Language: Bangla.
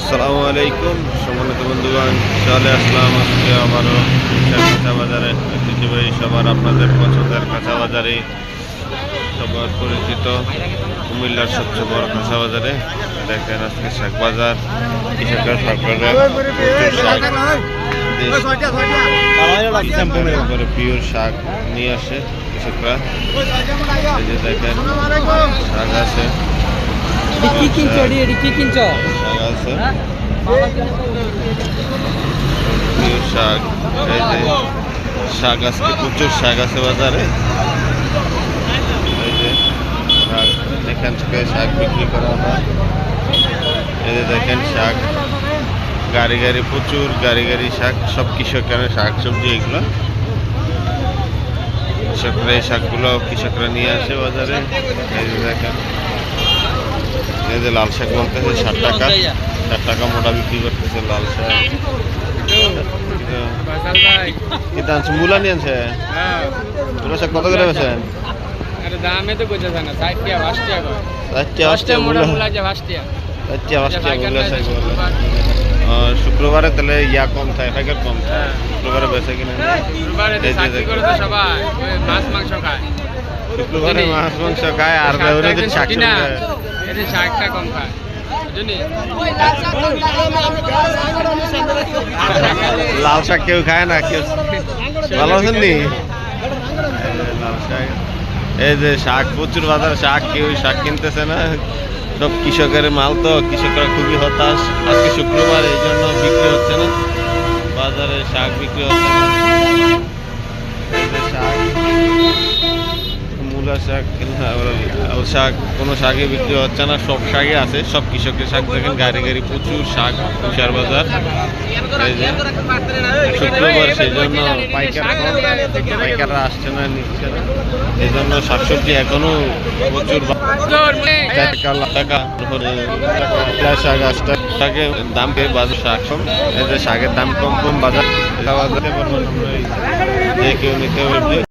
আসসালামু আলাইকুম সম্মানিত বন্ধুগণ, চলে আসলাম আজকে আবারও কাঁচা বাজারে। ঐতিহ্যবাহী সবার আপনাদের পছন্দের কাঁচা বাজারে, সবার পরিচিত কুমিল্লার সবচেয়ে বড় কাঁচা বাজারে। দেখেন আজকে শাক বাজার, কৃষকের শাক বাজার, পিওর শাক নিয়ে আসে কৃষকরা। এই যে দেখেন শাক আছে, শাক এই যে শাক আজকে প্রচুর শাক আছে বাজারে। এই যে শাক, এখান থেকে শাক বিক্রি করা হয়। এই যে দেখেন শাক, গাড়ি গাড়ি প্রচুর গাড়ি গাড়ি শাক, সব কৃষকের শাক সবজি এগুলো কৃষকরা, এই শাকগুলো কৃষকরা নিয়ে আসে বাজারে। এই যে দেখেন, এই যে লাল শাক বলতেছে 60 টাকা, 60 টাকা মোটা বিক্রি করতেছে লাল শাক। কিতা আনছে? মূলা নিয়ে আনছে। মূলা শাক কত করে বেছেন? দামে তো বোঝা যায় না, 60 টাকা 50 টাকা 60 টাকা মোটা মূলা যে 50 টাকা 50 টাকা মূলা শাক বলে। শুক্রবারে তাহলে ইয়া কম থাকে, ফাইকার কম থাকে। শুক্রবারে বেচে কিনা? শুক্রবারে তো চাকরি করে তো সবাই ওই মাছ মাংস খায়, শুক্রবারে মাছ মাংস খায়, আর বেউরে তো শাক না, এটা শাকটা কম খায় বুঝলি। লাল শাক কেউ খায় না, কেউ ভালো আছেন নি? লাল শাক, এই যে শাক প্রচুর বাজার, শাক কেউ শাক কিনতেছে না, সব কৃষকের মাল, তো কৃষকরা খুবই হতাশ। আজকে শুক্রবার, এই জন্য বিক্রি হচ্ছে না বাজারে, শাক বিক্রি হচ্ছে না। এই যে শাক, মূলা শাক, লাল শাক, কোনো শাকই বিক্রি হচ্ছে না, সব শাকই আছে, সব কৃষকের শাক। দেখেন গাড়ি গাড়ি প্রচুর শাক তুষার বাজার। এই যে শুক্রবার, সেই জন্য পাইকাররা আসছে না, নিচ্ছে না, এই জন্য শাকসবজি এখনো প্রচুর টাকা শাক আসতে থাকে দাম পেয়ে বাজার শাক কম। এই যে শাকের দাম কম কম বাজার, যে কেউ নিতে হবে।